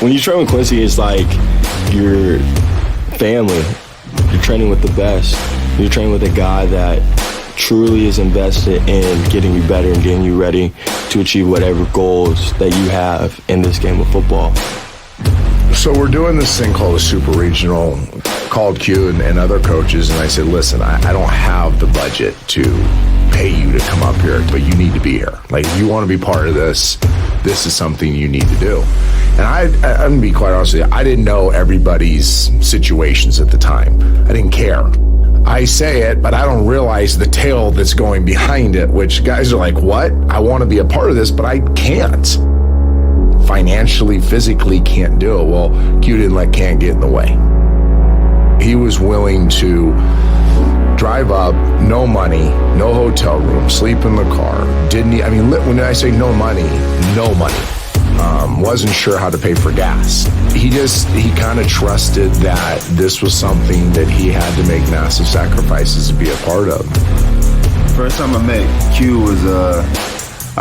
when you train with Quincy, it's like your family. You're training with the best. You're training with a guy that truly is invested in getting you better and getting you ready to achieve whatever goals that you have in this game of football. So we're doing this thing called a super regional, called Q and other coaches, and I said, listen, I don't have the budget to pay you to come up here, but you need to be here. Like, if you want to be part of this, this is something you need to do. And I'm going to be quite honest with you, I didn't know everybody's situations at the time. I didn't care. I say it, but I don't realize the tale that's going behind it, which guys are like, what? I want to be a part of this, but I can't. Financially, physically can't do it. Well, Q didn't let can't get in the way. He was willing to drive up, no money, no hotel room, sleep in the car. When I say no money, no money. Wasn't sure how to pay for gas. He kind of trusted that this was something that he had to make massive sacrifices to be a part of. First time I met Q was, I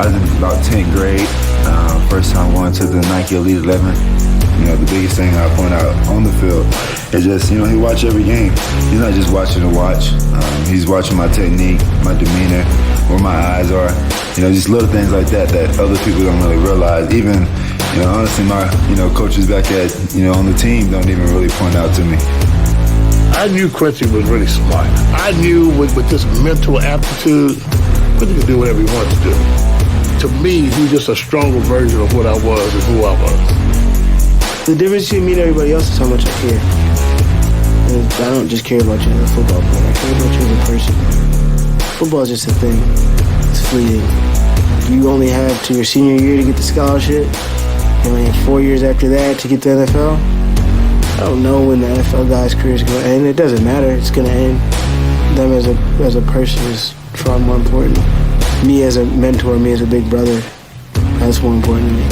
was in about 10th grade. First time going to the Nike Elite 11. The biggest thing I point out on the field is just, he watch every game. He's not just watching to watch. He's watching my technique, my demeanor, where my eyes are. Just little things like that other people don't really realize. Even, honestly, my, coaches back at, on the team don't even really point out to me. I knew Quincy was really smart. I knew with this mental aptitude, Quincy could do whatever he wanted to do. To me, he's just a stronger version of what I was and who I was. The difference between me and everybody else is how much I care. And I don't just care about you as a football player. I care about you as a person. Football is just a thing. It's fleeting. You only have to your senior year to get the scholarship. You only have 4 years after that to get to the NFL. I don't know when the NFL guy's career is going to end. It doesn't matter. It's going to end. Them as a person is far more important. Me as a mentor, me as a big brother, that's more important to me.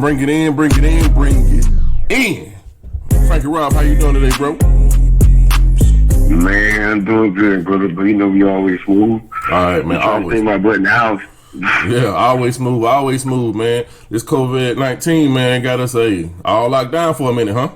Bring it in. Frankie Rob, how you doing today, bro? Man, I'm doing good, brother, but we always smooth. All right, man. I'm trying to stay my butt in the house. Yeah, always smooth, man. This COVID-19, man, got us all locked down for a minute, huh?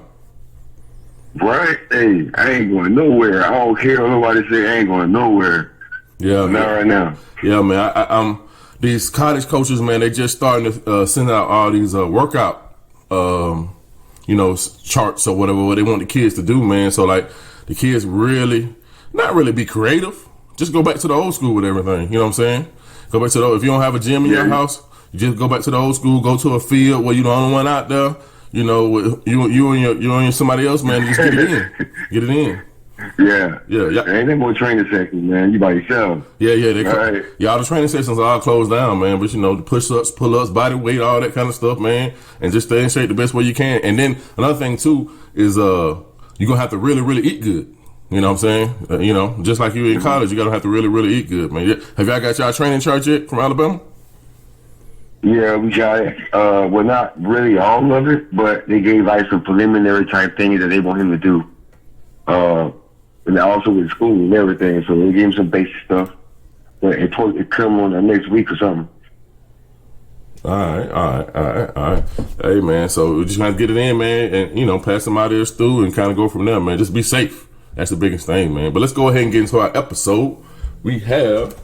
Right? Hey, I ain't going nowhere. I don't care what nobody say. I ain't going nowhere. Yeah. Not right now. Yeah, man. I'm these college coaches, man, they just starting to send out all these workout, charts or whatever what they want the kids to do, man. So, like, the kids not really be creative. Just go back to the old school with everything. You know what I'm saying? Go back to if you don't have a gym in your house, you just go back to the old school. Go to a field where you're the only one out there. You and somebody else, man. Just get it in. Yeah. Ain't no more training sessions, man. You by yourself. Yeah. All the training sessions are all closed down, man. But the push-ups, pull-ups, body weight, all that kind of stuff, man. And just stay in shape the best way you can. And then another thing too is you're gonna have to really, really eat good. You know what I'm saying? Just like you in college, you gotta have to really, really eat good, man. Have y'all got y'all training chart yet from Alabama? Yeah, we got it. Well, not really all of it, but they gave some preliminary type things that they want him to do. And also with school and everything, so they gave him some basic stuff. But it come on the next week or something. All right. Hey, man, so we just got to get it in, man, and, pass them out there, Stu, and kind of go from there, man. Just be safe. That's the biggest thing, man. But let's go ahead and get into our episode. We have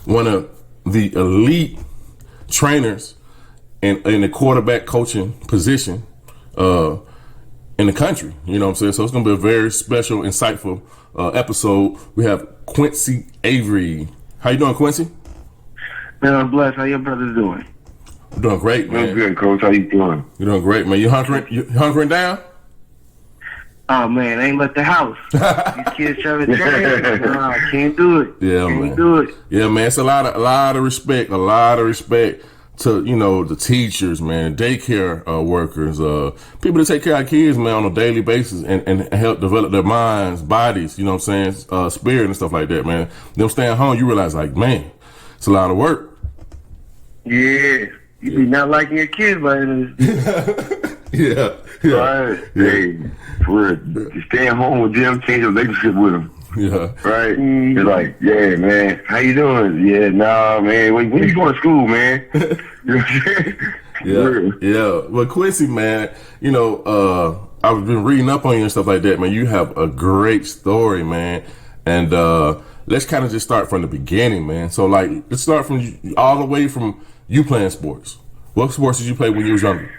one of the elite trainers in the quarterback coaching position in the country. You know what I'm saying? So it's going to be a very special, insightful episode. We have Quincy Avery. How you doing, Quincy? Man, I'm blessed. How your brothers doing? I'm doing great, man. I'm good, Coach. How you doing? You're doing great, man. You hunkering down? Oh man, I ain't left the house. These kids trying to train. Nah, I can't do it. Yeah, can't man. do it. Yeah, man. It's a lot of respect to the teachers, man, daycare workers, people that take care of our kids, man, on a daily basis and help develop their minds, bodies. You know what I'm saying? Spirit and stuff like that, man. Them staying home, you realize like, man, it's a lot of work. Yeah. You be not liking your kids, but Yeah. Right. Hey, for real. Staying home with them, change your relationship with them. Yeah. Right? It's like, yeah, man, how you doing? Yeah, nah, man, when you going to school, man? You know what I'm saying? Yeah. Well, Quincy, man, I've been reading up on you and stuff like that, man. You have a great story, man. And let's kind of just start from the beginning, man. So, like, let's start from all the way from you playing sports. What sports did you play when you was younger?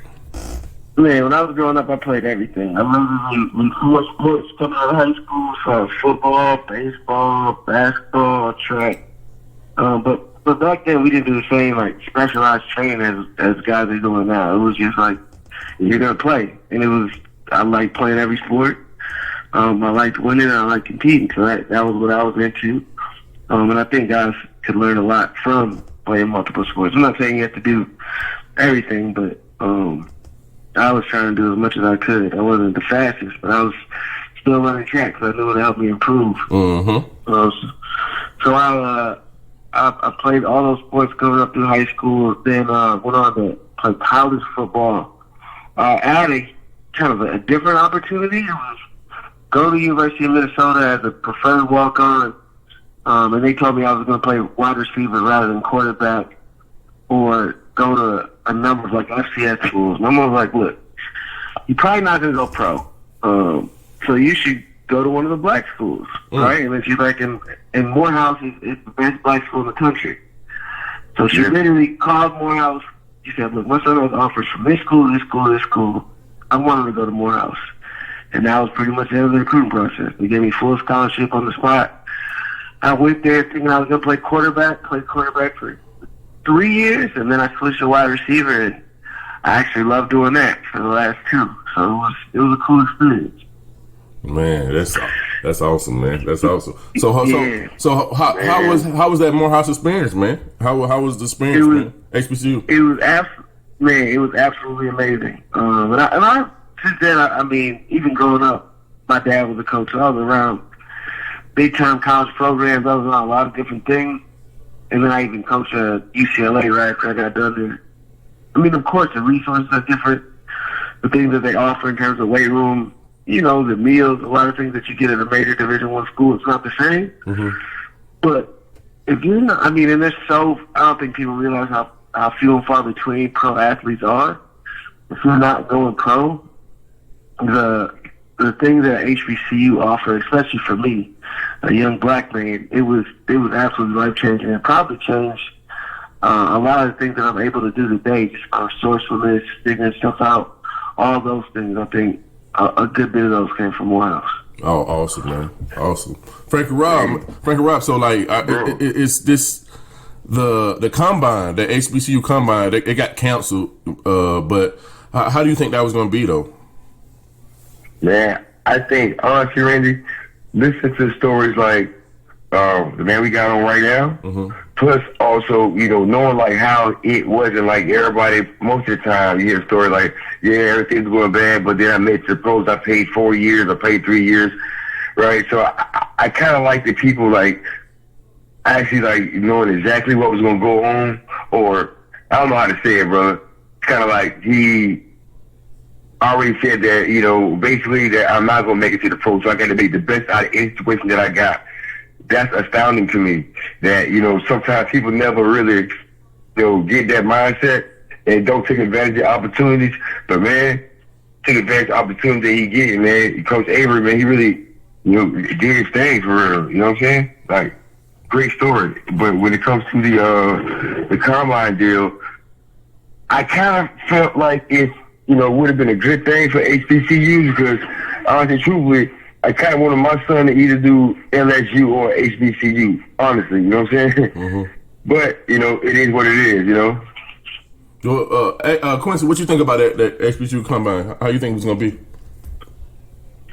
man, when I was growing up, I played everything. I remember when 4 sports coming out of high school, so football, baseball, basketball, track. But back then we didn't do the same like specialized training as guys are doing now. It was just like you're gonna play, and I liked playing every sport. I liked winning and I liked competing, so that was what I was into. And I think guys could learn a lot from playing multiple sports. I'm not saying you have to do everything, but I was trying to do as much as I could. I wasn't the fastest, but I was still running track because I knew it would help me improve. Mm-hmm. So I played all those sports going up through high school. Then went on to play college football. I had a kind of a different opportunity. It was go to the University of Minnesota as a preferred walk-on, and they told me I was going to play wide receiver rather than quarterback, or go to a number of like FCS schools. My mom was like, "Look, you're probably not going to go pro, so you should go to one of the black schools, right?" And then she's like, in Morehouse is the best black school in the country. So she literally called Morehouse. She said, "Look, my son has offers from this school, this school, this school. I want him to go to Morehouse." And that was pretty much the end of the recruiting process. They gave me full scholarship on the spot. I went there thinking I was going to play quarterback for 3 years, and then I switched to wide receiver, and I actually loved doing that for the last 2. So it was a cool experience. Man, that's awesome, man. That's awesome. So how was that Morehouse experience, man? How was the experience, man? HBCU. It was absolutely amazing. And I since then, I mean, even growing up, my dad was a coach, so I was around big time college programs. I was around a lot of different things, and then I even coached at UCLA right after I got done there. I mean, of course, the resources are different. The things that they offer in terms of weight room, the meals, a lot of things that you get at a major Division I school, it's not the same. Mm-hmm. But if you're not, I mean, and I don't think people realize how few and far between pro athletes are. If you're not going pro, the things that HBCU offer, especially for me, a young black man, it was absolutely life changing. It probably changed a lot of the things that I'm able to do today, just resourcefulness, figuring stuff out, all those things. I think a good bit of those came from Morehouse. Oh, awesome, man, awesome. Frankie Rob. So like, it's this the combine, the HBCU combine. It got canceled, but how do you think that was going to be though? Man, I think, honestly, Randy, listen to stories like the man we got on right now, plus also, knowing like how it wasn't like everybody, most of the time you hear a story like, yeah, everything's going bad, but then I made the pros, I paid 4 years, I paid 3 years, right? So I kind of like the people like actually like knowing exactly what was going to go on, or I don't know how to say it, brother. It's kind of like he already said that, basically that I'm not going to make it to the pro, so I got to make the best out of any situation that I got. That's astounding to me that, sometimes people never really, get that mindset and don't take advantage of opportunities. But, man, take advantage of opportunity he get, man. Coach Avery, man, he really, did his thing for real. You know what I'm saying? Like, great story. But when it comes to the combine deal, I kind of felt like it would have been a good thing for HBCUs because, honestly, truthfully, I kind of wanted my son to either do LSU or HBCU, honestly, you know what I'm saying? Mm-hmm. But, it is what it is, Well, Quincy, what you think about that HBCU combine? How you think it's going to be?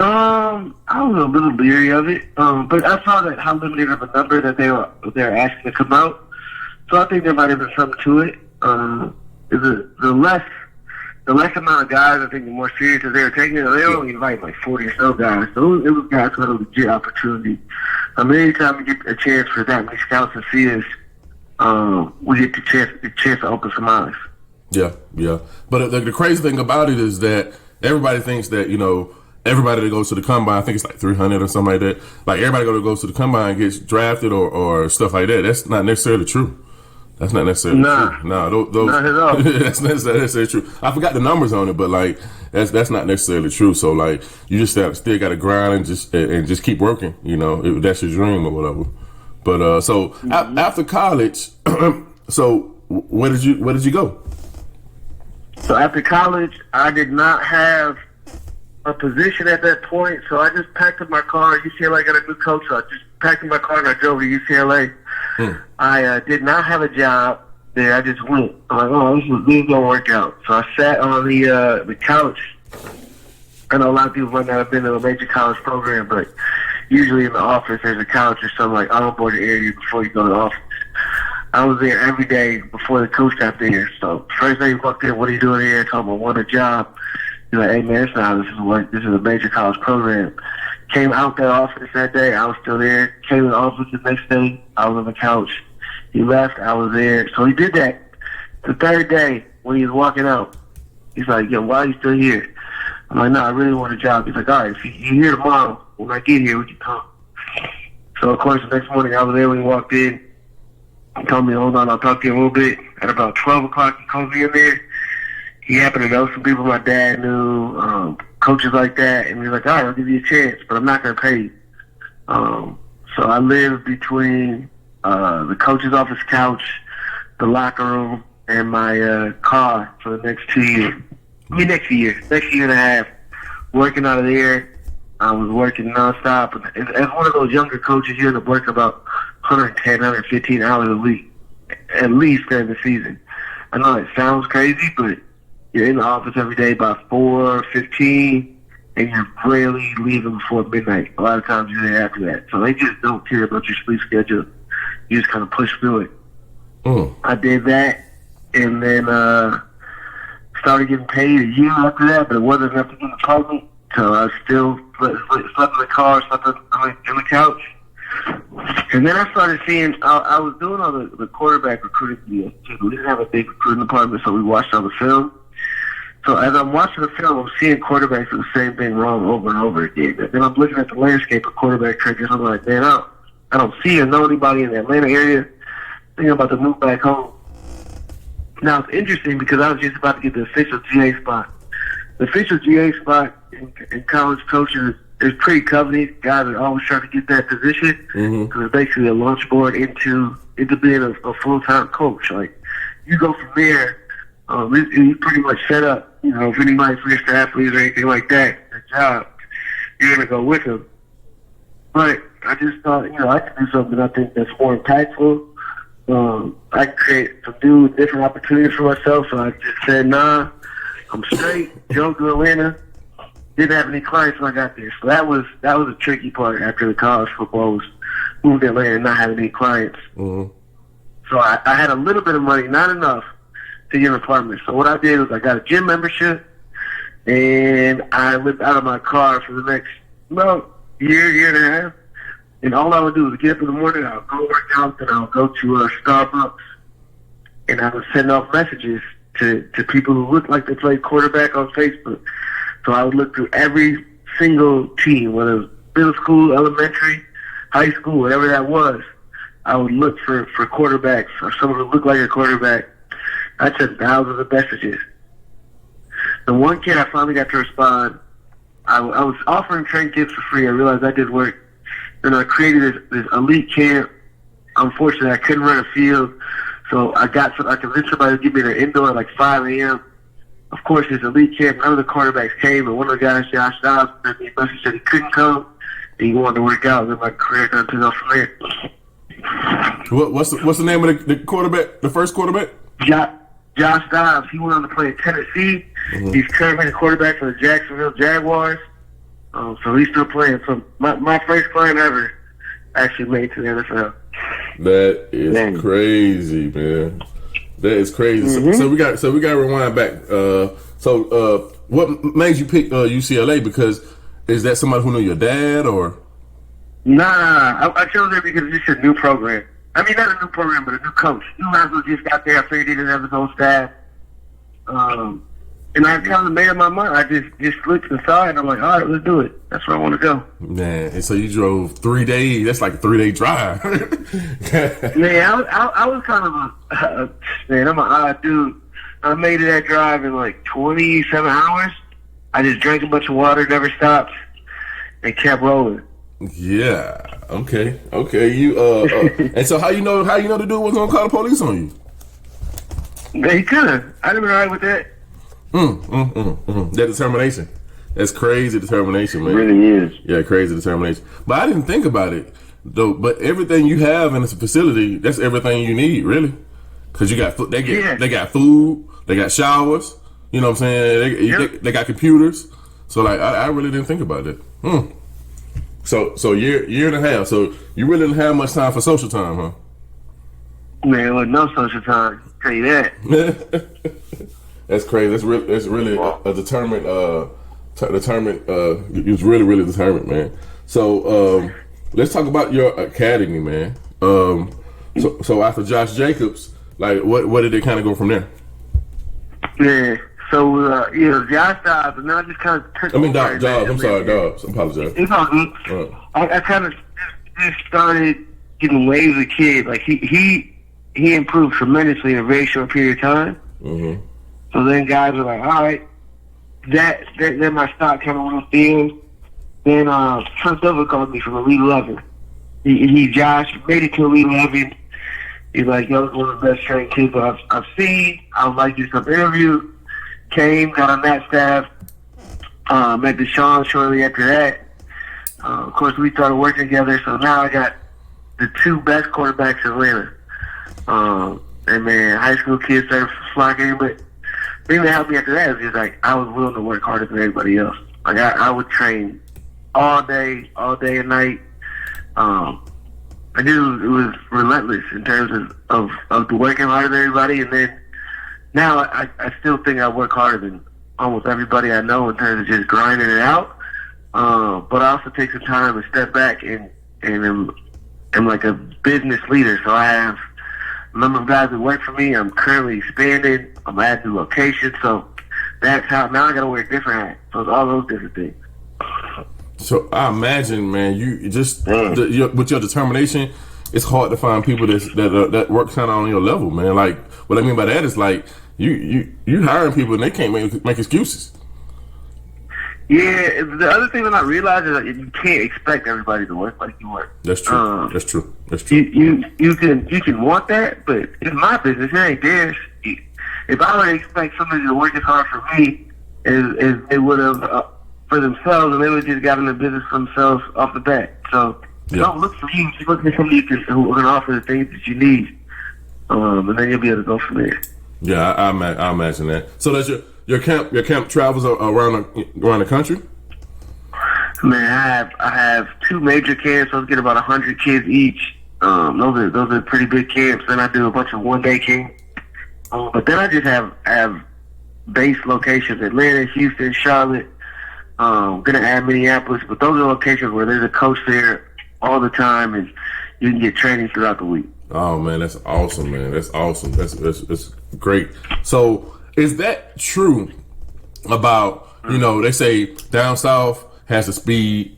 I was a little leery of it, but I saw that how limited of a number that they were asking to come out. So I think there might have been something to it. The less amount of guys, I think the more serious that they were taking it. They only invite like 40 or so guys. So it was guys who had a legit opportunity. Anytime we get a chance for that many scouts to see us, we get the chance to open some eyes. Yeah. But the crazy thing about it is that everybody thinks that, everybody that goes to the combine, I think it's like 300 or something like that. Like everybody that goes to the combine gets drafted or stuff like that. That's not necessarily true. That's not necessarily true. Nah, those not at all. That's not necessarily true. I forgot the numbers on it, but like that's not necessarily true. So like you just still got to grind and just keep working. If that's your dream or whatever. But after college, so where did you go? So after college, I did not have a position at that point, so I just packed up my car. UCLA got a new coach, so I just packed up my car and I drove to UCLA. I did not have a job there. I just went. I'm like, this is gonna work out. So I sat on the couch. I know a lot of people might not have been to a major college program, but usually in the office there's a couch or something like onboard area before you go to the office. I was there every day before the coach got there. So first day he walked in, what are you doing here? I told him I want a job. He's like, hey man, it's not. This is a major college program. Came out that office that day, I was still there. Came in the office the next day, I was on the couch. He left, I was there. So he did that. The third day, when he was walking out, he's like, yo, why are you still here? I'm like, no, I really want a job. He's like, all right, if you're here tomorrow, when I get here, we can talk. So, of course, the next morning, I was there when he walked in. He told me, hold on, I'll talk to you in a little bit. At about 12 o'clock, he called me in there. He happened to know some people my dad knew, coaches like that, and he was like, all right, I'll give you a chance, but I'm not going to pay you. So I lived between the coach's office couch, the locker room, and my car for the next 2 years. Next year and a half, working out of there. I was working nonstop. As one of those younger coaches, you end up working about 110, 115 hours a week, at least during the season. I know it sounds crazy, but you're in the office every day by 4:15, and you're rarely leaving before midnight. A lot of times you're there after that. So they just don't care about your sleep schedule. You just kind of push through it. I did that, and then started getting paid a year after that, but it wasn't enough to get an apartment. So I still slept in the car, slept in the couch. And then I started seeing, I was doing all the quarterback recruiting deals too. We didn't have a big recruiting department, so we watched all the film. So as I'm watching the film, I'm seeing quarterbacks do the same thing wrong over and over again. And then I'm looking at the landscape of quarterback coaches. I'm like, man, I don't see or know anybody in the Atlanta area. Thinking about to move back home. Now it's interesting because I was just about to get the official GA spot. The official GA spot in college coaching is pretty coveted. Guys are always trying to get that position because it's basically a launch board into being a full-time coach. Like you go from there, you pretty much set up. If anybody's reached athletes or anything like that, their job, you're gonna go with them. But I just thought, I could do something I think that's more impactful. I could create some new, different opportunities for myself. So I just said, nah, I'm straight. Drove to Atlanta. Didn't have any clients when I got there. So that was a tricky part after the college football was moving to Atlanta and not having any clients. So I had a little bit of money, not enough to get an apartment. So what I did was I got a gym membership, and I lived out of my car for the next year and a half. And all I would do was get up in the morning, I would go work out, then I would go to Starbucks, and I would send off messages to people who looked like they played quarterback on Facebook. So I would look through every single team, whether it was middle school, elementary, high school, whatever that was. I would look for quarterbacks or someone who looked like a quarterback. I sent thousands of messages. The one kid I finally got to respond, I was offering train kits for free. I realized that did work. And I created this elite camp. Unfortunately, I couldn't run a field, so I convinced somebody to give me their indoor at like 5 a.m. Of course, this elite camp, none of the quarterbacks came, and one of the guys, Josh Dobbs, sent me a message that he couldn't come, and he wanted to work out, and then my career kind of took off from there. What's the name of the quarterback, the first quarterback? Josh Dobbs. He went on to play at Tennessee. He's currently the quarterback for the Jacksonville Jaguars. So he's still playing. So my first client ever actually made to the NFL. That is crazy, man. That is crazy. Mm-hmm. So we got to rewind back. What made you pick UCLA? Because is that somebody who knew your dad or? Nah, I chose it because it's just a new program. I mean, not a new program, but a new coach. New Haskell just got there. I figured he didn't have his own staff. And I kind of made up my mind. I just looked inside and I'm like, all right, let's do it. That's where I want to go. Man, and so you drove 3 days. That's like a 3-day drive. Man, I was kind of man, I'm an odd dude. I made it that drive in like 27 hours. I just drank a bunch of water, never stopped, and kept rolling. Yeah. Okay. You and so how you know the dude wasn't gonna call the police on you? Man, he could have. I'd have been all right with that. That determination. That's crazy determination, man. It really is. Yeah, crazy determination. But I didn't think about it though. But everything you have in this facility, that's everything you need, really. Because you got they got food, they got showers. You know what I'm saying? They got computers. So like, I really didn't think about it. So year and a half. So you really didn't have much time for social time, huh? Man, it wasn't no social time. I'll tell you that. That's crazy. That's really a determined. He was really determined, man. So let's talk about your academy, man. So after Josh Jacobs, like what did it kind of go from there? Yeah. So Josh died, but now I just kind of took. Dobbs. I'm sorry, Dobbs. I apologize. It's all good. I kind of just started getting waves of kids. Like he improved tremendously in a very short period of time. Mm-hmm. So then guys were like, all right, then my stock kind of went down. Then Trent Dover called me from Elite 11. Josh made it to Elite 11. He's like, yo, it's one of the best trained kids I've seen. I would like to do some interview. Came, got on that staff. Met Deshaun shortly after that. Of course, we started working together. So now I got the two best quarterbacks in Atlanta. And man, high school kids started flocking. But the thing that helped me after that is just like I was willing to work harder than everybody else. Like I would train all day and night. I knew it was relentless in terms of the working harder than everybody. And then now I still think I work harder than almost everybody I know in terms of just grinding it out. But I also take some time and step back and am like a business leader. So I have a number of guys that work for me. I'm currently expanding. I'm adding new locations. So that's how now I got to wear a different hat. So it's all those different things. So I imagine, man, you just with your determination, it's hard to find people that work kind of on your level, man. Like what I mean by that is like you hiring people and they can't make excuses. Yeah, the other thing that I realize is that you can't expect everybody to work like you work. That's true. That's true. You can want that, but it's my business. It ain't theirs. If I would expect somebody to work as hard for me as they would have for themselves, and they would just got in the business for themselves off the bat. So don't look for you. Just look for somebody who can offer the things that you need, and then you'll be able to go from there. Yeah, I imagine that. So does your camp travels around the country? Man, I have two major camps. Those get about 100 kids each. Those are pretty big camps. Then I do a bunch of one-day camps. But then I just have base locations: Atlanta, Houston, Charlotte. Gonna add Minneapolis, but those are locations where there's a coach there all the time, and you can get training throughout the week. Oh man, that's awesome, man. That's awesome. That's great. So, is that true about they say down south has the speed,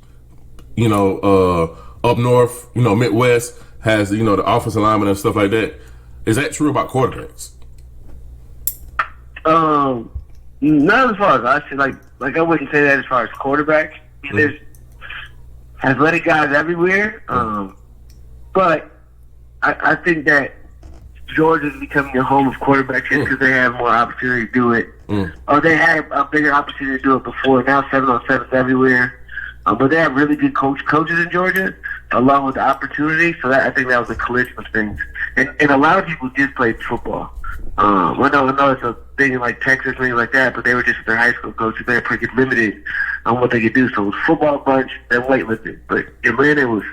up north, Midwest has the offensive alignment and stuff like that. Is that true about quarterbacks? Not as far as I should like I wouldn't say that as far as quarterbacks. I mean, there's athletic guys everywhere, but I think that Georgia's becoming a home of quarterbacks just because they have more opportunity to do it. Or they had a bigger opportunity to do it before. Now 7-on-7's everywhere. But they have really good coaches in Georgia, along with the opportunity. So I think that was a collision of things. And a lot of people just played football. I know thing in like Texas and things like that, but they were just their high school coaches. They were pretty limited on what they could do. So it was football bunch and weightlifting. But Atlanta, it was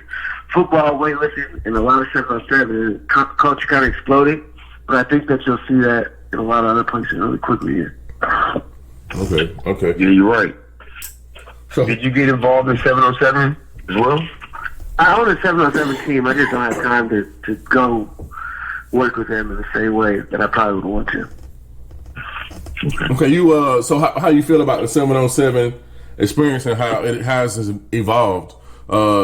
football, weightlifting, and a lot of 7-on-7. The culture kind of exploded. But I think that you'll see that in a lot of other places really quickly here. Okay. Yeah, you're right. So, did you get involved in 7-on-7 as well? I own a 7-on-7 team. I just don't have time to go work with them in the same way that I probably would want to. Okay, you so how you feel about the 7-on-7 experience and how it has evolved?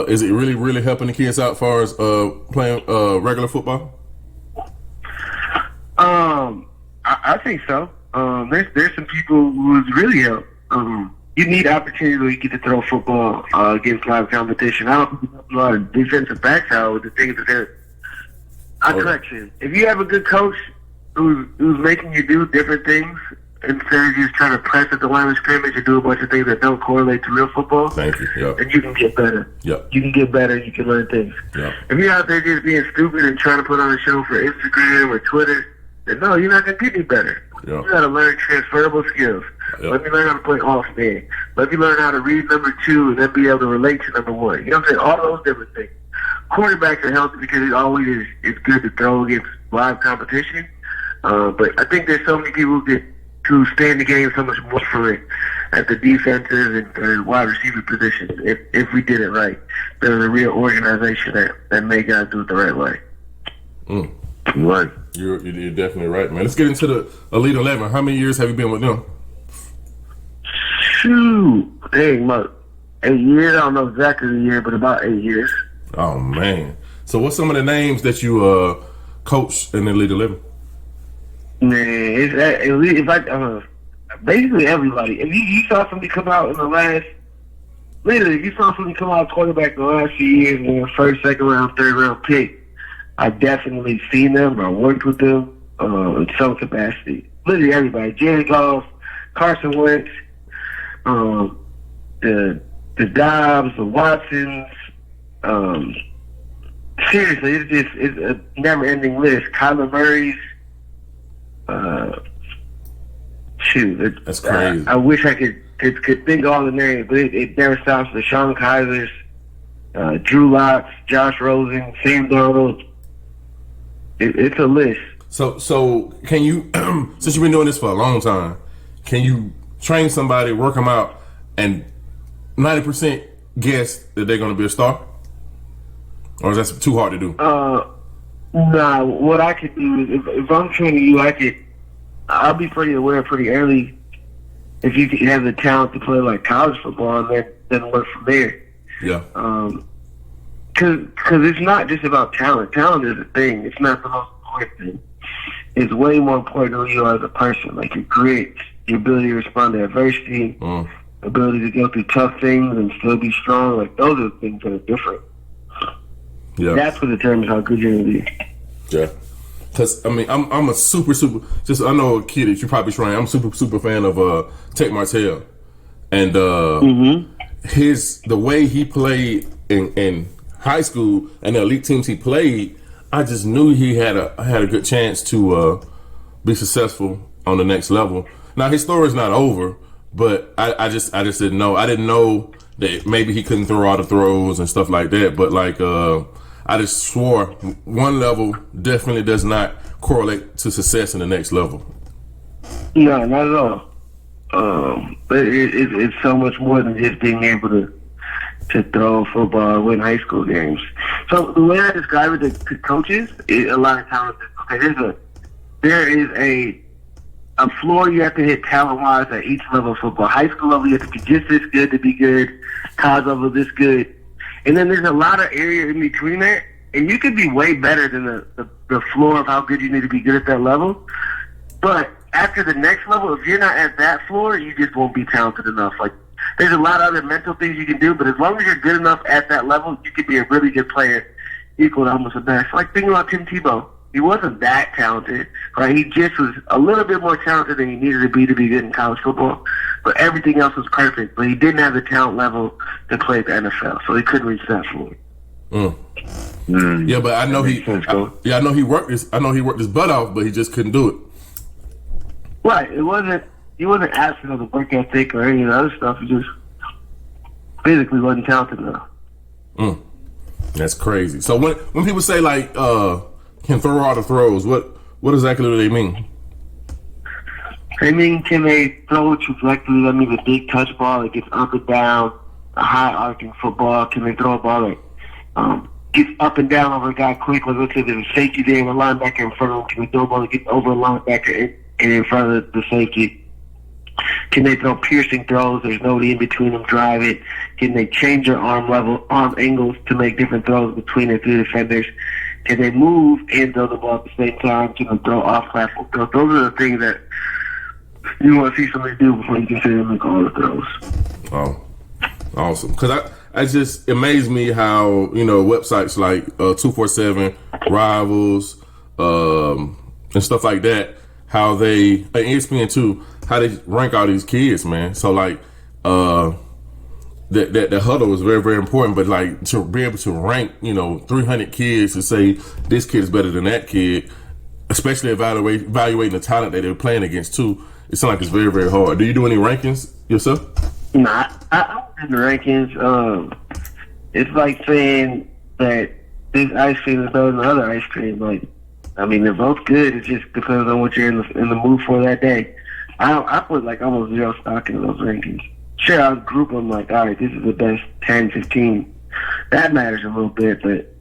Is it really helping the kids out as far as playing regular football? I think so. There's some people who's really helped. You need opportunity where you get to throw football against live competition. I don't think a lot of defensive backs out with the things that they're. Correction. If you have a good coach who's making you do different things instead of just trying to press at the line of scrimmage and do a bunch of things that don't correlate to real football, thank you. Yep. And you can get better. Yep. You can get better. You can learn things. Yep. If you're out there just being stupid and trying to put on a show for Instagram or Twitter, then no, you're not going to get any better. Yep. You got to learn transferable skills. Yep. Let me learn how to play off man. Let me learn how to read number 2 and then be able to relate to number 1. You know what I'm saying? All those different things. Quarterbacks are healthy because it always is good to throw against live competition. But I think there's so many people who stay in the game so much more for it at the defensive and wide receiver positions. If we did it right, there's a real organization that made guys do it the right way. Right. You're definitely right, man. Let's get into the Elite 11. How many years have you been with them? Shoot. Dang, look. 8 years? I don't know exactly the year, but about 8 years. Oh, man. So what's some of the names that you coach in the Elite 11? Man, basically everybody. If you saw somebody come out in the last, literally, if you saw somebody come out quarterback in the last few years, in the first, second round, third round pick, I definitely seen them or worked with them in some capacity. Literally everybody. Jared Goff, Carson Wentz, the Dobbs, the Watsons. Seriously, it's a never-ending list. Kyler Murray's. That's crazy. I wish I could think of all the names, but it never stops. The Sean Kaisers, Drew Locks, Josh Rosen, Sam Darnold. It's a list. So can you, since you've been doing this for a long time, can you train somebody, work them out, and 90% guess that they're going to be a star? Or is that too hard to do? Nah, what I could do is if I'm training you, I'll be pretty aware pretty early if you have the talent to play like college football and then work from there. Yeah. Cause it's not just about talent. Talent is a thing. It's not the most important thing. It's way more important who you are as a person. Like your grit, your ability to respond to adversity, ability to go through tough things and still be strong. Like those are the things that are different. Yeah. That's what determines how good you're gonna be. Yeah. Cause I mean, I'm a super. Just I know a kid that you probably train. I'm super fan of Tate Martell, and the way he played in high school and the elite teams he played, I just knew he had a good chance to be successful on the next level. Now his story's not over, but I just didn't know. I didn't know that maybe he couldn't throw all the throws and stuff like that. But like I just swore one level definitely does not correlate to success in the next level. No, not at all. But it's so much more than just being able to throw football or win high school games. So the way I describe it to coaches is a lot of times, okay, there is a floor you have to hit talent-wise at each level of football. High school level, you have to be just this good to be good. College level, this good. And then there's a lot of area in between that, and you could be way better than the floor of how good you need to be good at that level. But after the next level, if you're not at that floor, you just won't be talented enough. Like, there's a lot of other mental things you can do, but as long as you're good enough at that level, you could be a really good player, equal to almost the best. Like, think about Tim Tebow. He wasn't that talented, right? He just was a little bit more talented than he needed to be good in college football. But everything else was perfect. But he didn't have the talent level to play the NFL, so he couldn't reach that floor. Yeah, but I know I know he worked his butt off, but he just couldn't do it. Right. He wasn't absent of the work ethic or any of the other stuff. He just physically wasn't talented enough. That's crazy. So when people say like can throw all the throws, what exactly do they mean? I mean, can they throw a trajectory? That means a big touch ball that gets up and down, a high arcing football. Can they throw a ball that gets up and down over a guy quick? Like, let's say there's a safety there and a linebacker in front of him. Can they throw a ball that gets over a linebacker and in front of the safety? Can they throw piercing throws? There's nobody in between them. Drive it. Can they change their arm angles to make different throws between the two defenders? Can they move and throw the ball at the same time? Can they throw off-platform throws? Those are the things that you want to see somebody do before you consider them make all the throws. Oh, awesome. Because I just amazed me how, websites like 247, Rivals, and stuff like that, how they, ESPN too, how they rank all these kids, man. So like, the huddle is very, very important, but like to be able to rank, 300 kids to say this kid is better than that kid, especially evaluating the talent that they're playing against too, it sounds like it's very, very hard. Do you do any rankings yourself? Nah, I don't do the rankings. It's like saying that this ice cream is better than other ice cream. Like, I mean, they're both good. It just depends on what you're in the mood for that day. I put like almost zero stock into those rankings. Sure, I'll group them like, all right, this is the best 10, 15. That matters a little bit, but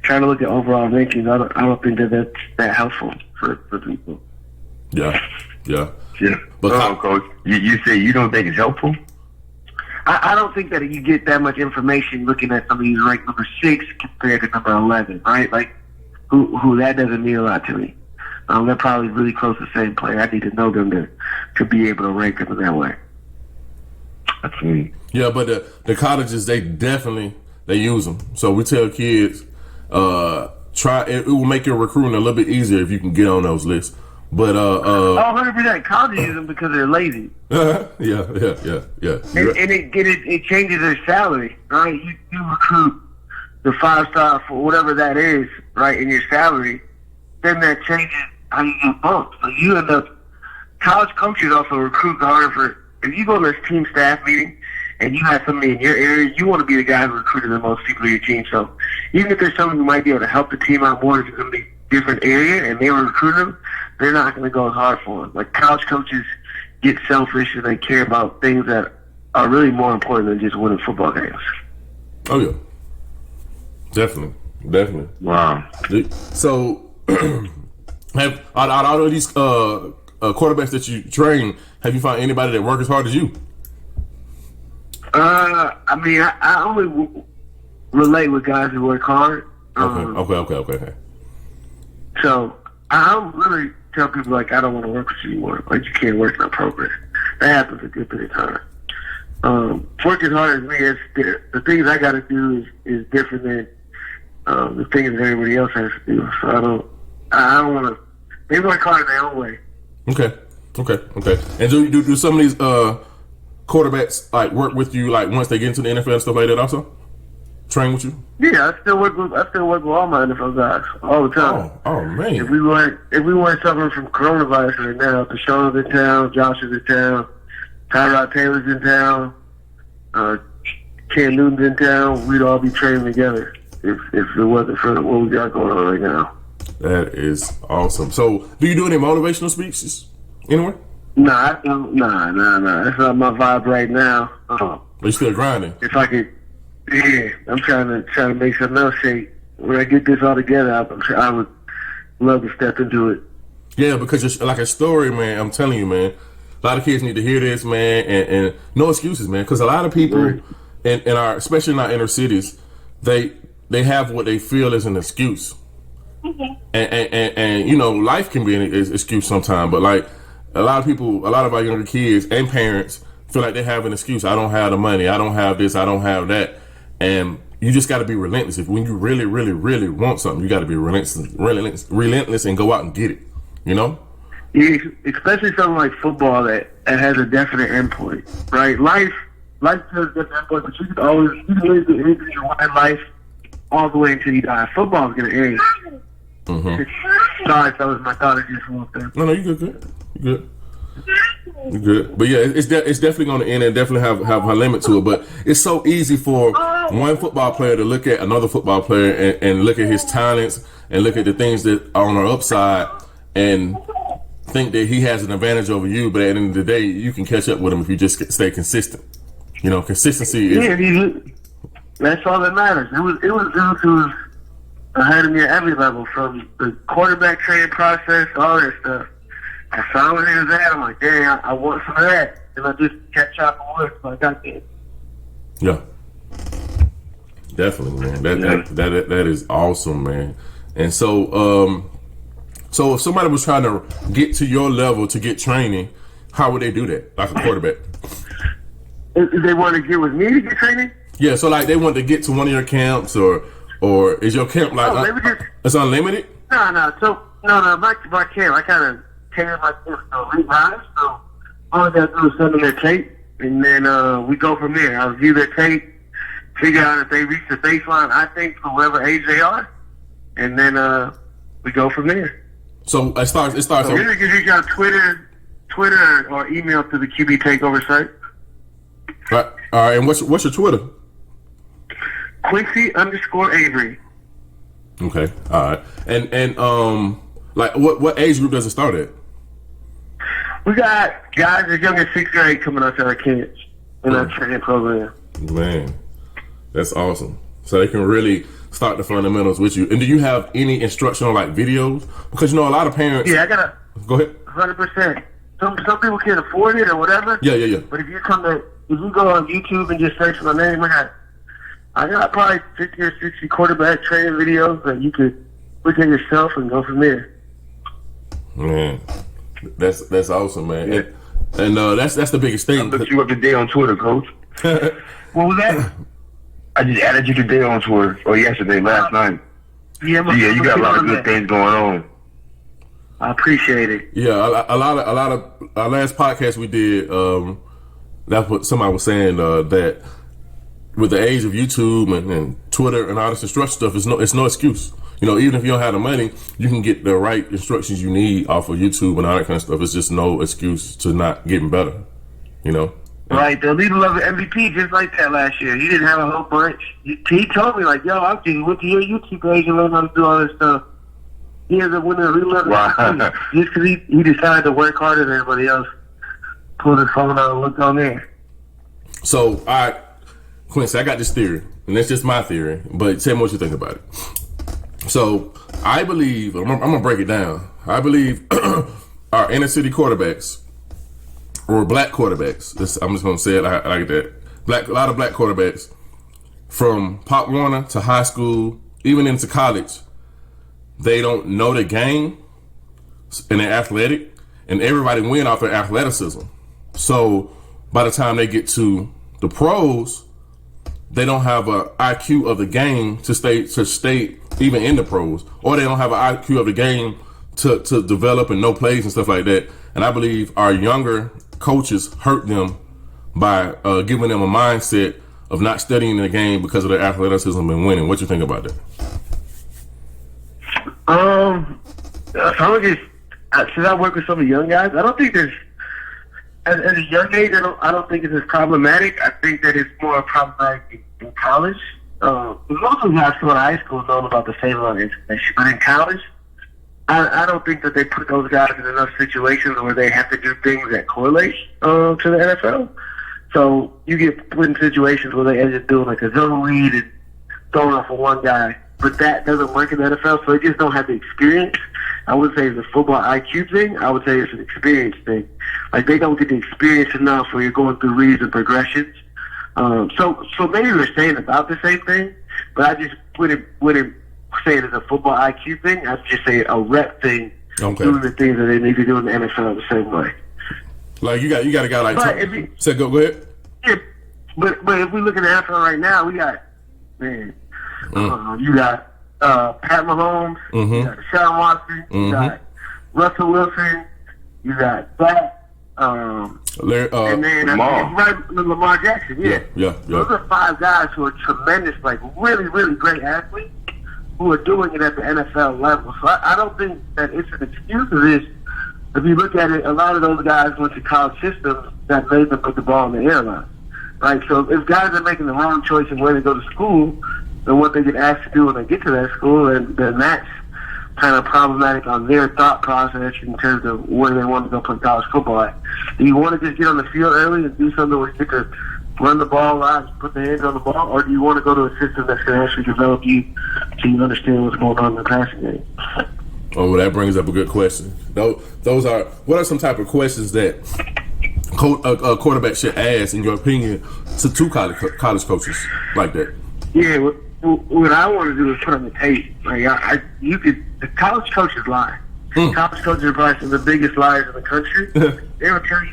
trying to look at overall rankings, I don't think that's that helpful for people. Yeah. But Coach, you say you don't think it's helpful? I don't think that you get that much information looking at somebody who's ranked number 6 compared to number 11, right? Like, who that doesn't mean a lot to me. They're probably really close to the same player. I need to know them to be able to rank them in that way. Yeah, but the colleges, they use them. So we tell kids, it will make your recruiting a little bit easier if you can get on those lists. But 100%. Colleges use them because they're lazy. Yeah. And it changes their salary, right? You recruit the 5-star for whatever that is, right, in your salary, then that changes how you get bumped. So you end up, college coaches also recruit harder for, if you go to a team staff meeting and you have somebody in your area, you want to be the guy who recruited the most people to your team. So even if there's someone who might be able to help the team out more, it's going to be a different area, and they recruit them, they're not going to go as hard for them. Like, college coaches get selfish and they care about things that are really more important than just winning football games. Oh, yeah. Definitely. Wow. So, out of all of these quarterbacks that you train, have you found anybody that work as hard as you? I mean, I only relate with guys who work hard. Okay. So I don't really tell people, like, I don't want to work with you anymore. Like, you can't work in a program. That happens a good bit of time. Work as hard as me, the things I got to do is different than the things that everybody else has to do. So I don't want to. They work hard in their own way. Okay. And do some of these quarterbacks like work with you like once they get into the NFL and stuff like that also? Train with you? Yeah, I still work with all my NFL guys all the time. Oh man. If we weren't suffering from coronavirus right now, if Deshaun's in town, Josh is in town, Tyrod Taylor's in town, Cam Newton's in town, we'd all be training together if it wasn't for what we got going on right now. That is awesome. So, do you do any motivational speeches anywhere? Nah, I don't. Nah. That's not my vibe right now. Are you still grinding? If I could, yeah, I'm trying to make something else shake. When I get this all together, I would love to step into it. Yeah, because it's like a story, man. I'm telling you, man. A lot of kids need to hear this, man, and no excuses, man. Because a lot of people, in our, especially in our inner cities, they have what they feel is an excuse. And life can be an excuse sometimes, but like a lot of our younger kids and parents feel like they have an excuse. I don't have the money. I don't have this. I don't have that. And you just got to be relentless. When you really, really, really want something, you got to be relentless and go out and get it. Yeah, especially something like football that has a definite endpoint, right? Life has a definite endpoint, but you can live your life all the way until you die. Football is going to end. Sorry, fellas, my daughter just walked in. No, you good. You good. Good, but yeah, it's definitely going to end and definitely have a limit to it. But it's so easy for one football player to look at another football player and look at his talents and look at the things that are on the upside and think that he has an advantage over you. But at the end of the day, you can catch up with him if you just stay consistent. You know, consistency is. Yeah, that's all that matters. It was ahead of me at every level, from the quarterback training process, all that stuff. I saw where he was at. I'm like, dang, I want some of that. And I just kept chopping wood, so I got there. Yeah, definitely, man. That is awesome, man. And so, so if somebody was trying to get to your level to get training, how would they do that, like a quarterback? If they want to get with me to get training? Yeah, so like they want to get to one of your camps, or is your camp like it's unlimited? No. So my camp, I kind of tailor my camp to revise. So all I got to do is send them their tape, and then we go from there. I review their tape, figure out if they reach the baseline, I think, for whatever age they are, and then we go from there. So it starts. So you can reach out Twitter or email to the QB Takeover site. All right. And what's your Twitter? Quincy_Avery. Okay. All right. And like what age group does it start at? We got guys as young as 6th grade coming out to our camps in our training program. Man, that's awesome. So they can really start the fundamentals with you. And do you have any instructional like videos? Because you know a lot of parents. Yeah, I got a. Go ahead. 100%. Some people can't afford it or whatever. Yeah. But if you go on YouTube and just search my name, I got probably 50 or 60 quarterback training videos that you could look at yourself and go from there. Man, that's awesome, man. Yeah. And that's the biggest thing. I looked you up today on Twitter, Coach. What was that? I just added you today on Twitter, or yesterday, last night. Yeah, you got a lot of good things going on. I appreciate it. Yeah, a lot of our last podcast we did. That's what somebody was saying that with the age of YouTube and Twitter and all this instruction stuff, it's no excuse. You know, even if you don't have the money, you can get the right instructions you need off of YouTube and all that kind of stuff. It's just no excuse to not getting better. You know. Right, the leader level MVP just like that last year. He didn't have a whole bunch. He told me like, yo, I just went to your YouTube page and learned how to do all this stuff. He has a winner of leader level MVP just because he decided to work harder than everybody else. Pulled his phone out and looked on there. So, Quincy, I got this theory, and that's just my theory, but tell me what you think about it. So, I believe, I'm going to break it down. I believe our inner city quarterbacks, or black quarterbacks, I'm just going to say it like that. A lot of black quarterbacks, from Pop Warner to high school, even into college, they don't know the game, and they're athletic, and everybody win off their athleticism. So by the time they get to the pros, they don't have an IQ of the game to stay even in the pros, or they don't have an IQ of the game to develop and know plays and stuff like that. And I believe our younger coaches hurt them by giving them a mindset of not studying the game because of their athleticism and winning. What you think about that? Since I work with some of the young guys, I don't think there's, as a young age, I don't think it's as problematic. I think that it's more problematic in college. Most of the guys from high school know about the same amount of information, but in college, I don't think that they put those guys in enough situations where they have to do things that correlate to the NFL. So you get put in situations where they end up doing like a zone read and throwing off of one guy, but that doesn't work in the NFL, so they just don't have the experience. I would say it's a football IQ thing. I would say it's an experience thing. Like, they don't get the experience enough where you're going through reads and progressions. So maybe we're saying about the same thing, but I just wouldn't say it as a football IQ thing. I'd just say a rep thing, doing the things that they need to do in the NFL the same way. Like, you got a guy like go ahead. Yeah, but if we look at the NFL right now, we got, you got Pat Mahomes, you got Deshaun Watson, you got Russell Wilson, you got that, and then Lamar Jackson. Yeah. Those are 5 guys who are tremendous, like really, really great athletes who are doing it at the NFL level. So I don't think that it's an excuse of this. if you look at it, a lot of those guys went to college systems that made them put the ball in the airline, right? So if guys are making the wrong choice in where they go to school and what they get asked to do when they get to that school, then that's kind of problematic on their thought process in terms of where they want to go play college football at. Do you want to just get on the field early and do something where you get to run the ball out and put the hands on the ball, or do you want to go to a system that's going to actually develop you so you understand what's going on in the passing game? Oh, well, that brings up a good question. Those are, what are some type of questions that a quarterback should ask, in your opinion, to college coaches like that? Yeah, what I want to do is put on the tape. Like the college coaches lie. College coaches are probably some of the biggest liars in the country. They will tell you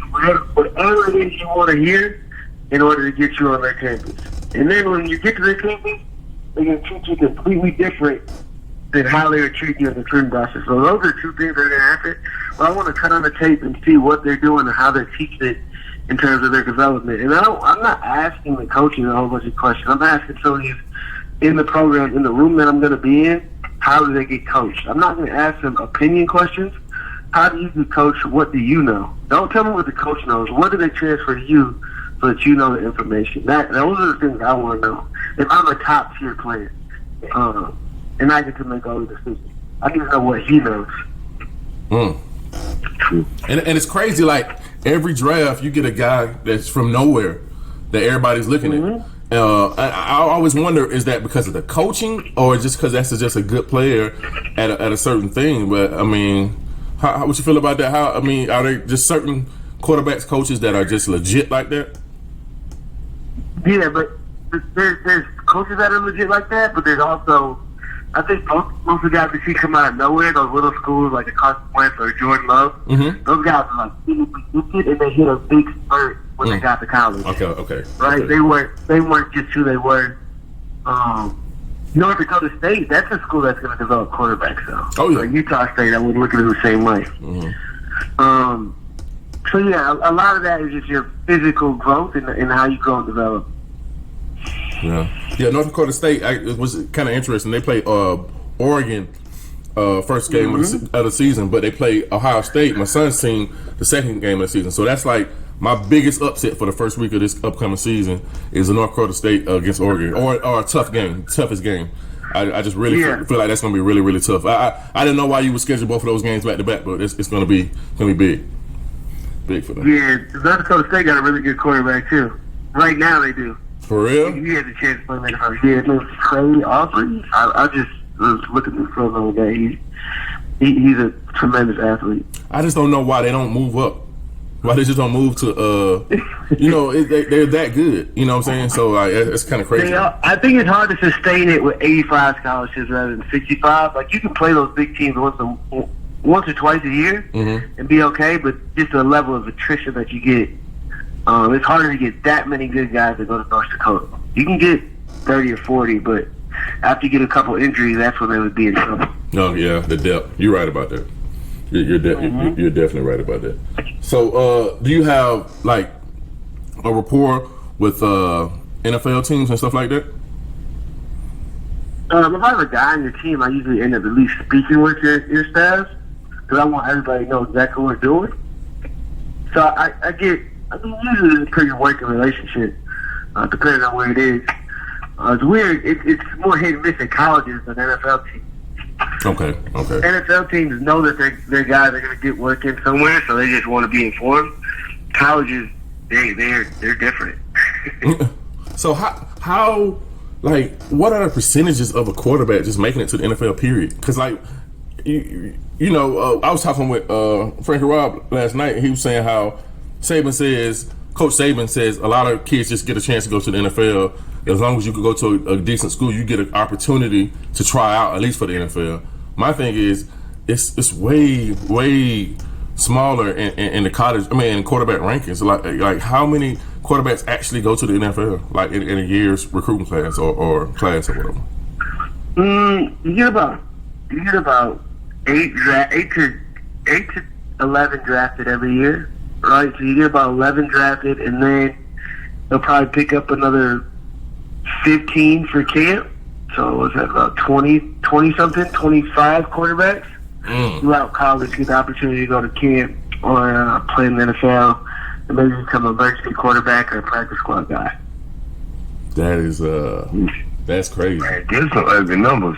whatever it is you want to hear in order to get you on their campus. And then when you get to their campus, they're going to treat you completely different than how they were treating you in the recruiting process. So those are two things that are going to happen. But I want to cut on the tape and see what they're doing and how they're teaching it in terms of their development. And I'm not asking the coaches a whole bunch of questions. I'm asking somebody in the program, in the room that I'm going to be in, how do they get coached? I'm not going to ask them opinion questions. How do you get coached? What do you know? Don't tell me what the coach knows. What do they transfer to you so that you know the information? Those are the things I want to know. If I'm a top tier player, and I get to make all the decisions, I need to know what he knows. And it's crazy, like every draft you get a guy that's from nowhere that everybody's looking at. I always wonder, is that because of the coaching or just because that's just a good player at a certain thing? But I mean, how would you feel about that? Are there just certain quarterbacks, coaches that are just legit like that? Yeah, but there's coaches that are legit like that, but there's also, I think most of the guys that see come out of nowhere, those little schools like the Carson Wentz or Jordan Love, those guys are like gifted and they hit a big spurt when they got to college. Okay. Right? Okay. They weren't just who they were. North Dakota State, that's a school that's going to develop quarterbacks though. Oh yeah. Like Utah State, I wouldn't look at it the same way. So yeah, a lot of that is just your physical growth and how you grow and develop. Yeah. North Dakota State it was kind of interesting. They played Oregon first game of the season, but they played Ohio State, my son's team, the second game of the season. So that's like my biggest upset for the first week of this upcoming season is the North Dakota State against Oregon, or a tough game, toughest game. I just really feel like that's going to be really, really tough. I didn't know why you would schedule both of those games back to back, but it's going to be big for them. Yeah, North Dakota State got a really good quarterback too. Right now they do. For real? He had the chance to play like first. Yeah, Clay Aubrey. I just was looking at the film the other day. He's a tremendous athlete. I just don't know why they don't move up. Why they just don't move to, they're that good. You know what I'm saying? So it's kind of crazy. I think it's hard to sustain it with 85 scholarships rather than 65. Like you can play those big teams once or twice a year and be okay, but just the level of attrition that you get, it's harder to get that many good guys that go to North Dakota. You can get 30 or 40, but after you get a couple injuries, that's when they would be in trouble. No, yeah, the depth. You're right about that. You're definitely right about that. So, do you have like a rapport with NFL teams and stuff like that? If I have a guy on your team, I usually end up at least speaking with your staff because I want everybody to know exactly what we're doing. So usually it's a pretty working relationship, depending on where it is. It's weird. It's more hit and miss in colleges than NFL teams. Okay. NFL teams know that their guys are going to get work in somewhere, so they just want to be informed. Colleges, they're different. So how what are the percentages of a quarterback just making it to the NFL period? Because I was talking with Frankie Robb last night, and he was saying how Coach Saban says a lot of kids just get a chance to go to the NFL. As long as you could go to a decent school, you get an opportunity to try out, at least for the NFL. My thing is, it's way, way smaller in the college. In quarterback rankings. Like how many quarterbacks actually go to the NFL, like in a year's recruiting class or class or whatever? You get about 8 to 11 drafted every year, right? So you get about 11 drafted, and then they'll probably pick up another 15 for camp. So what's that, about 20 something, 25 quarterbacks? throughout college, get the opportunity to go to camp or play in the NFL and maybe become a varsity quarterback or a practice squad guy. That is that's crazy. Man, give some ugly numbers.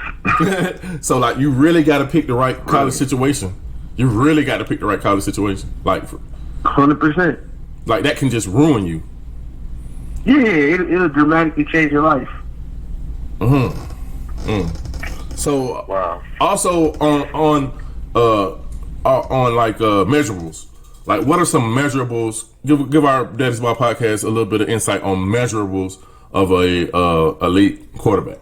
So like, you really got to pick the right college situation. You really got to pick the right college situation. Like, 100%. like that can just ruin you. Yeah, it'll dramatically change your life. So Wow. also on like measurables. Like, what are some measurables? Give our That Is Ball podcast a little bit of insight on measurables of a elite quarterback.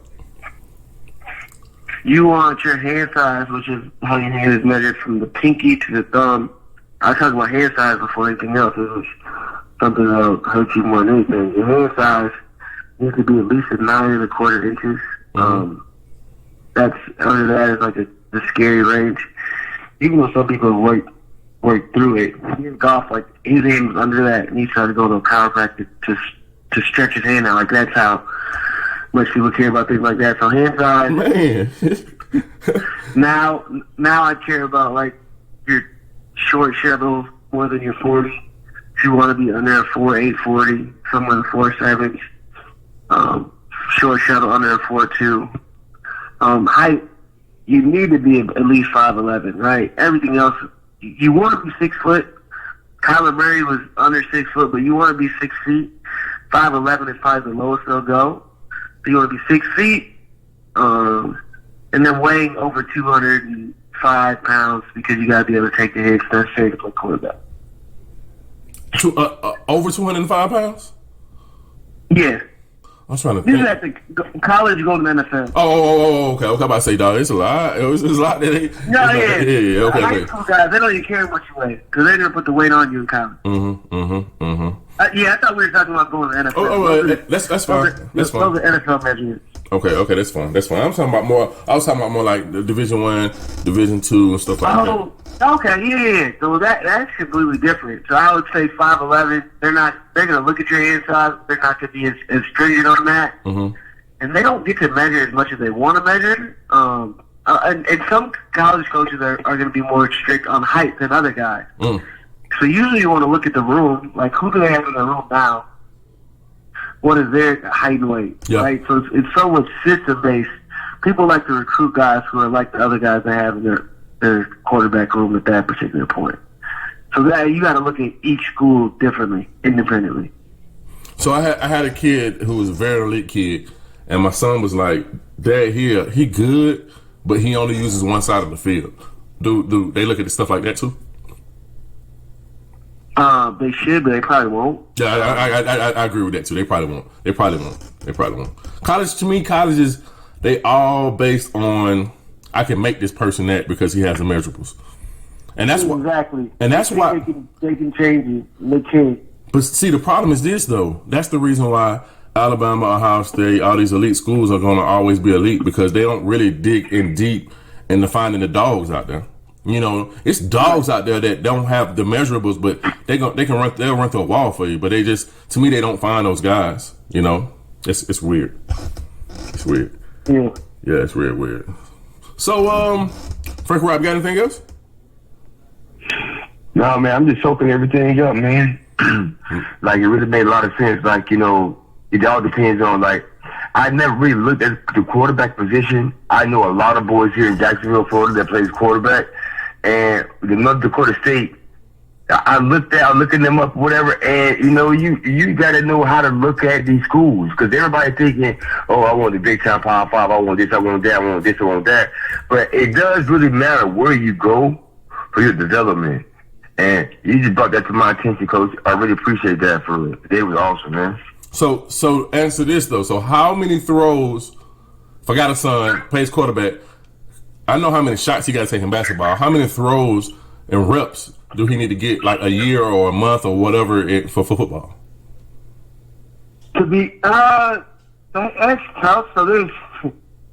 You want your hand size, which is how your hand is measured from the pinky to the thumb. I talked about hand size before anything else. This is something that'll hurt you more than anything. Your hand size needs to be at least 9.25 inches. That's under that is like the scary range. Even though some people work through it, in golf, like his hand was under that, and he tried to go to a chiropractor to stretch his hand out. Like, that's how much people care about things like that. So hand size. Man. Now I care about like your short shuttle more than your 40. If you want to be under a 4.8 40, somewhere in 4.7. Short shuttle under a 4.2. Height, you need to be at least 5'11", right? Everything else, you want to be 6 foot. Kyler Murray was under 6 foot, but you want to be 6 feet. 5'11" is probably the lowest they'll go. So you want to be 6 feet, and then weighing over 205 pounds because you got to be able to take the hits necessary to play quarterback. Over 205 pounds? Yeah. I'm trying to This think. is at the college, you go to the NFL. Okay. I'm about to say, dog, it's a lot. It's a lot that they. No, yeah. Okay. High school guys, they don't even care what you weigh because they're going to put the weight on you in college. Yeah, I thought we were talking about going to the NFL. That's fine. That's fine. Those are NFL measurements. Okay, that's fine. I was talking about more like the Division I, Division II, and stuff like that. Okay, yeah. So that's completely different. So I would say 5'11". They're gonna look at your hand size. They're not gonna be as stringent on that. And they don't get to measure as much as they want to measure. And some college coaches are gonna be more strict on height than other guys. So usually you want to look at the room, like who do they have in the room now? What is their height and weight? Yeah. Right? So it's so much system based. People like to recruit guys who are like the other guys they have in their quarterback room at that particular point. So that you got to look at each school differently, independently. So I had a kid who was a very elite kid, and my son was like, "Dad, he good, but he only uses one side of the field." Do they look at the stuff like that too? They should, but they probably won't. Yeah, I agree with that too. They probably won't. Colleges, they all based on, I can make this person that because he has the measurables, and that's why. Exactly. And that's why they can change it. They can't. But see, the problem is this though. That's the reason why Alabama, Ohio State, all these elite schools are going to always be elite, because they don't really dig in deep into finding the dogs out there. You know, it's dogs out there that don't have the measurables, but they'll run through a wall for you. But they just, to me, they don't find those guys. You know, it's weird. It's weird. Yeah. Yeah, it's weird. So, Frank Rob, got anything else? No, man, I'm just soaking everything up, man. Like, it really made a lot of sense. Like, you know, it all depends on, like, I never really looked at the quarterback position. I know a lot of boys here in Jacksonville, Florida that plays quarterback. And the North Dakota State, I'm looking them up, whatever. And, you know, you got to know how to look at these schools, because everybody thinking, oh, I want the big time Power 5, I want this, I want that, I want this, I want that. But it does really matter where you go for your development. And you just brought that to my attention, Coach. I really appreciate that for it. They was awesome, man. So answer this though. So how many throws? If I got a son plays quarterback, I know how many shots he got to take in basketball. How many throws and reps do he need to get, like a year or a month or whatever, for football? To be that's tough. So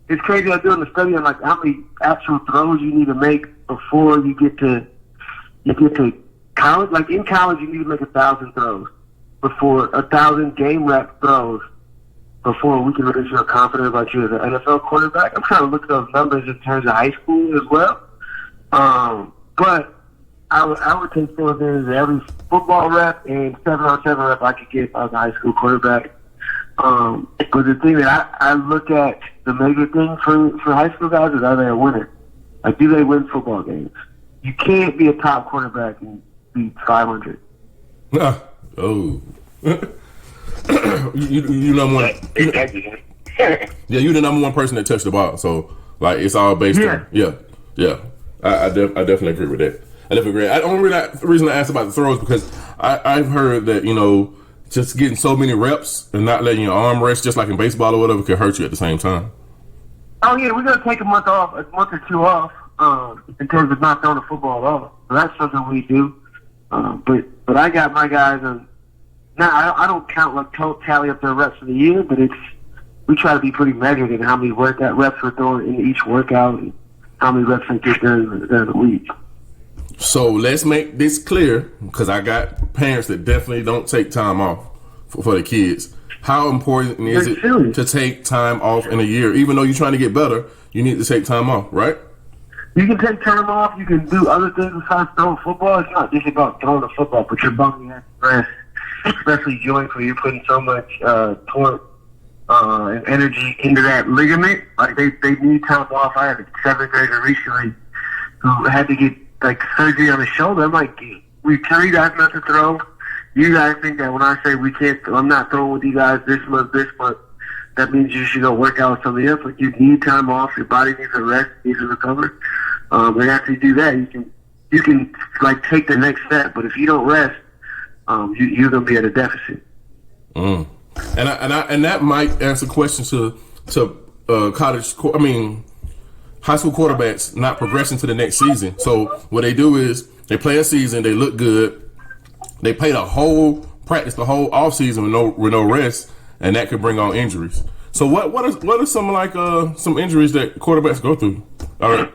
it's crazy. I'm doing the study on like how many actual throws you need to make before you get to college. Like in college, you need to make 1,000 throws before 1,000 game rep throws before we can really feel confident about you as an NFL quarterback. I'm trying to look at those numbers in terms of high school as well. But I would take full advantage of every football rep and 7-on-7 rep I could get if I was a high school quarterback. But the thing that I look at, the major thing for high school guys is, are they a winner? Like, do they win football games? You can't be a top quarterback and be 500. Oh. you number one. Yeah, you're the number one person that touched the ball. So, like, it's all based on. Yeah. I definitely agree with that. I definitely agree. The only reason I asked about the throws because I've heard that, you know, just getting so many reps and not letting your arm rest, just like in baseball or whatever, could hurt you at the same time. Oh, yeah, we're going to take a month or two off in terms of not throwing the football at all. So that's something we do. But I got my guys on. Now, I don't count like tally up their reps for the year, but we try to be pretty measured in how many reps we're throwing in each workout and how many reps we get during the week. So let's make this clear, because I got parents that definitely don't take time off for the kids. How important is it to take time off in a year? Even though you're trying to get better, you need to take time off, right? You can take time off. You can do other things besides throwing football. It's not just about throwing the football, but your body has to rest, especially joints where you're putting so much torque and energy into that ligament. Like, they need time off. I had a 7th grader recently who had to get like surgery on his shoulder. I'm like, we tell you guys not to throw. You guys think that when I say we can't, I'm not throwing with you guys this month, that means you should go work out with somebody else. Like, you need time off. Your body needs a rest, needs to recover. And after you do that, you can like take the next step. But if you don't rest, you're gonna be at a deficit. And that might answer questions to college. High school quarterbacks not progressing to the next season. So what they do is they play a season, they look good, they play practice the whole off season with no rest, and that could bring on injuries. So what are some like some injuries that quarterbacks go through? All right.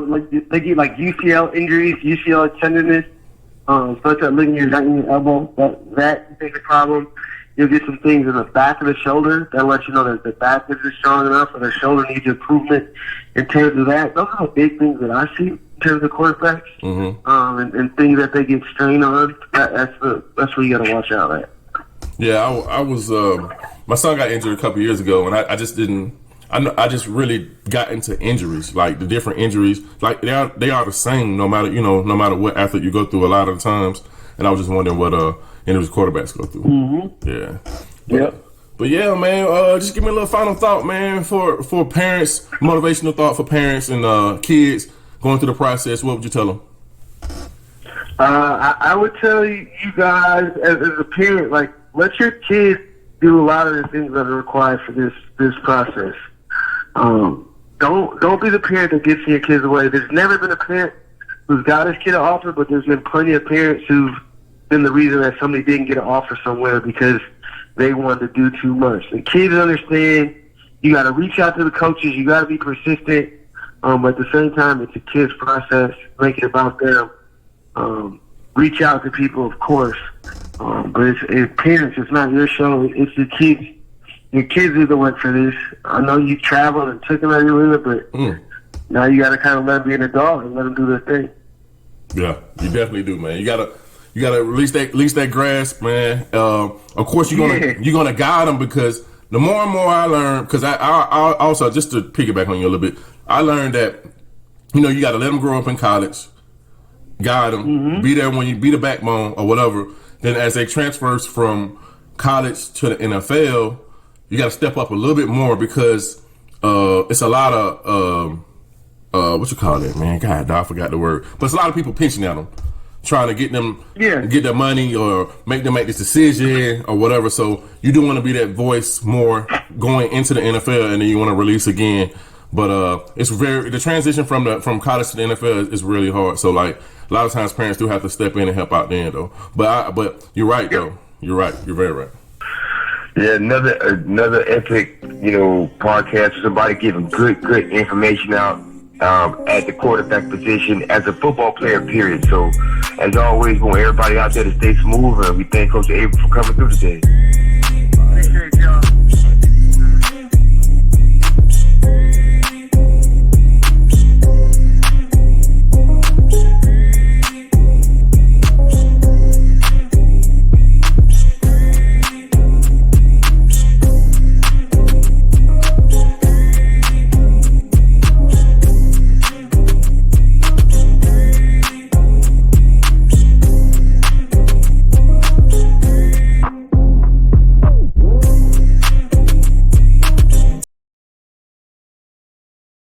Like they get like UCL injuries, UCL tenderness, such as ligament in your elbow. That is a problem. You'll get some things in the back of the shoulder that let you know that the back isn't strong enough or the shoulder needs improvement in terms of that. Those are the big things that I see in terms of quarterbacks, and things that they get strained on. That's where you got to watch out at. Yeah, I was. My son got injured a couple years ago, and I just didn't. I just really got into injuries, like the different injuries. Like they are the same, no matter what athlete you go through. A lot of the times, and I was just wondering what injuries quarterbacks go through. Yeah. But yeah, man. Just give me a little final thought, man, for parents. Motivational thought for parents and kids going through the process. What would you tell them? I would tell you guys as a parent, like, let your kids do a lot of the things that are required for this process. Don't be the parent that gets your kids away. There's never been a parent who's got his kid an offer, but there's been plenty of parents who've been the reason that somebody didn't get an offer somewhere because they wanted to do too much. The kids understand you got to reach out to the coaches. You got to be persistent. But at the same time, it's a kid's process. Make it about them. Reach out to people, of course. But it's parents. It's not your show. It's your kids. Your kids do the work for this. I know you traveled and took them everywhere, but now you got to kind of let them be an adult and let them do their thing. Yeah, you definitely do, man. You gotta release that grasp, man. Of course, you're gonna guide them, because the more and more I learn, because I also, just to piggyback on you a little bit, I learned that you got to let them grow up in college, guide them, be there when you be the backbone or whatever. Then as they transfers from college to the NFL, you got to step up a little bit more, because it's a lot of what you call it, man? God, I forgot the word. But it's a lot of people pinching at them, trying to get them get their money or make them make this decision or whatever. So you do want to be that voice more going into the NFL, and then you want to release again. But it's the transition from college to the NFL is really hard. So like a lot of times parents do have to step in and help out then though. But you're right though. You're right. You're very right. Yeah, another epic, podcast. Somebody giving good information out at the quarterback position as a football player, period. So, as always, we want everybody out there to stay smooth, and we thank Coach Avery for coming through today.